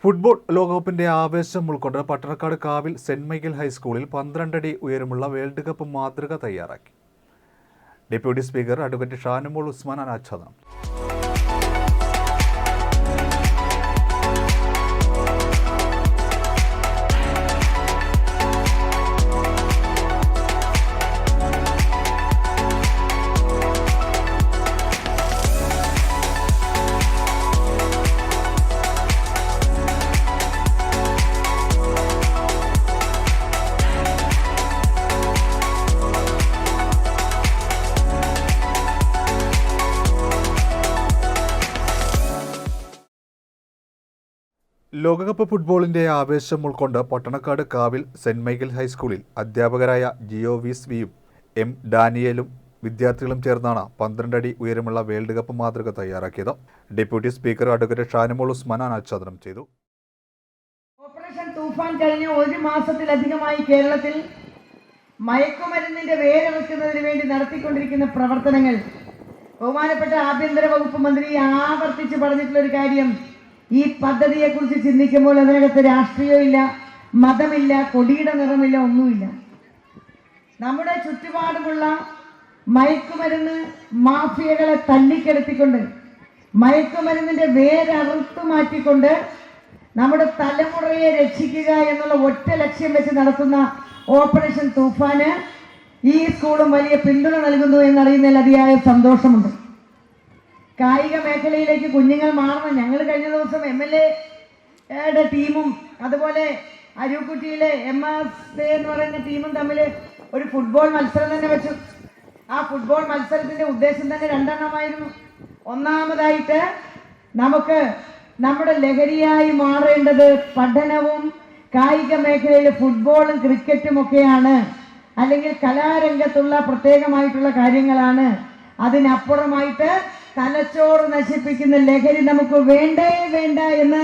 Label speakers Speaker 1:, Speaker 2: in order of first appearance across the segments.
Speaker 1: Football ലോകകപ്പിന്റെ ആവേശം ഉൾക്കൊണ്ട് പട്ടണക്കാട് കാവിൽ സെന്റ് മൈക്കിൾ ഹൈസ്കൂളിൽ 12 അടി ഉയരമുള്ള വേൾഡ് കപ്പ് മാതൃക തയ്യാറാക്കി. ഡെപ്യൂട്ടി സ്പീക്കർ അഡ്വക്കേറ്റ് ഷാനുമോൾ ഉസ്മാൻ അനാച്ഛാദനം. ലോകകപ്പ് ഫുട്ബോളിന്റെ ആവേശം ഉൾക്കൊണ്ട് പട്ടണക്കാട് കാവിൽ സെന്റ് മൈക്കിൾ ഹൈസ്കൂളിൽ അധ്യാപകരായ ജിഒവിയും എം ഡാനിയേലും വിദ്യാർത്ഥികളും ചേർന്നാണ് 12 അടി ഉയരമുള്ള വേൾഡ് കപ്പ് മാതൃക തയ്യാറാക്കിയത്. ഡെപ്യൂട്ടി സ്പീക്കർ അഡ്വക്കേറ്റ് ഷാനുമോൾ ഉസ്മാൻ അനാച്ഛാദനം ചെയ്തു.
Speaker 2: ഓപ്പറേഷൻ തൂഫാൻ കഴിഞ്ഞ ഒരു മാസത്തിലധികമായി കേരളത്തിൽ മയക്കുമരുന്നിന്റെ വേരവെക്കുന്നതിന് വേണ്ടി നടത്തിക്കൊണ്ടിരിക്കുന്ന പ്രവർത്തനങ്ങൾ ബഹുമാനപ്പെട്ട ആഭ്യന്തര വകുപ്പ് മന്ത്രി ആവർത്തിച്ച് പറഞ്ഞിട്ടുള്ള ഒരു കാര്യം, ഈ പദ്ധതിയെക്കുറിച്ച് ചിന്തിക്കുമ്പോൾ അതിനകത്ത് രാഷ്ട്രീയമില്ല, മതമില്ല, കൊടിയുടെ നിറമില്ല, ഒന്നുമില്ല. നമ്മുടെ ചുറ്റുപാടുമുള്ള മയക്കുമരുന്ന് മാഫിയകളെ തല്ലിക്കെടുത്തിക്കൊണ്ട് മയക്കുമരുന്നിന്റെ വേരറുത്തു മാറ്റിക്കൊണ്ട് നമ്മുടെ തലമുറയെ രക്ഷിക്കുക എന്നുള്ള ഒറ്റ ലക്ഷ്യം വെച്ച് നടത്തുന്ന ഓപ്പറേഷൻ തൂഫാന് ഈ സ്കൂളും വലിയ പിന്തുണ നൽകുന്നു എന്നറിയുന്നതിൽ അതിയായ സന്തോഷമുണ്ട്. കായിക മേഖലയിലേക്ക് കുഞ്ഞുങ്ങൾ മാറണം. ഞങ്ങൾ കഴിഞ്ഞ ദിവസം MLA ടീമും അതുപോലെ അരൂക്കുറ്റിയിലെ MSA എന്ന് പറയുന്ന ടീമും തമ്മിൽ ഒരു ഫുട്ബോൾ മത്സരം തന്നെ വെച്ചു. ആ ഫുട്ബോൾ മത്സരത്തിന്റെ ഉദ്ദേശം തന്നെ രണ്ടെണ്ണമായിരുന്നു. ഒന്നാമതായിട്ട് നമുക്ക് നമ്മുടെ ലഹരിയായി മാറേണ്ടത് പഠനവും കായിക മേഖലയിലെ ഫുട്ബോളും ക്രിക്കറ്റും ഒക്കെയാണ്, അല്ലെങ്കിൽ കലാരംഗത്തുള്ള പ്രത്യേകമായിട്ടുള്ള കാര്യങ്ങളാണ്. അതിനപ്പുറമായിട്ട് തലച്ചോറ് നശിപ്പിക്കുന്ന ലഹരി നമുക്ക് വേണ്ടേ വേണ്ട എന്ന്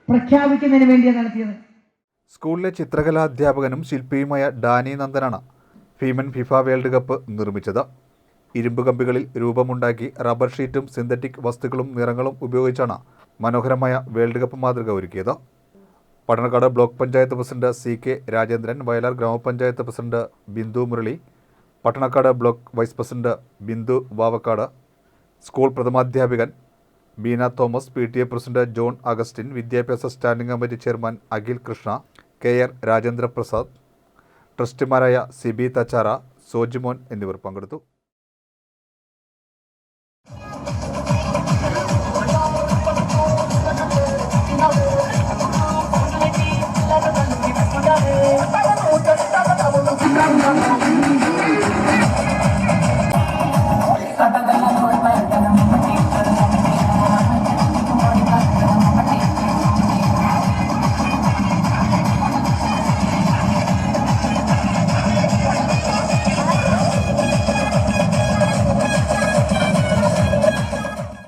Speaker 2: പ്രഖ്യാപിക്കുന്നതിന് വേണ്ടിയാണ് നടത്തിയത്.
Speaker 1: സ്കൂളിലെ ചിത്രകലാ അധ്യാപകനും ശില്പിയുമായ ഡാനി നന്ദനാണ് ഫീമൻ ഫിഫ വേൾഡ് കപ്പ് നിർമ്മിച്ചത്. ഇരുമ്പ് കമ്പികളിൽ രൂപമുണ്ടാക്കി റബ്ബർ ഷീറ്റും സിന്തറ്റിക് വസ്തുക്കളും നിറങ്ങളും ഉപയോഗിച്ചാണ് മനോഹരമായ വേൾഡ് കപ്പ് മാതൃക ഒരുക്കിയത്. Pattanakkad block panchayat president CK Rajendran, Vayalar Gramapanchayat president Bindu Murali, Pattanakkad block vice president Bindu Vavakkad, school പ്രഥമാധ്യാപകൻ ബീന തോമസ്, PTA പ്രസിഡന്റ് ജോൺ അഗസ്റ്റിൻ, വിദ്യാഭ്യാസ standing committee chairman Akhil Krishna, KR Rajendra Prasad, ട്രസ്റ്റിമാരായ സിബി തച്ചാറ, സോജിമോൻ എന്നിവർ പങ്കെടുത്തു.
Speaker 3: Thank you.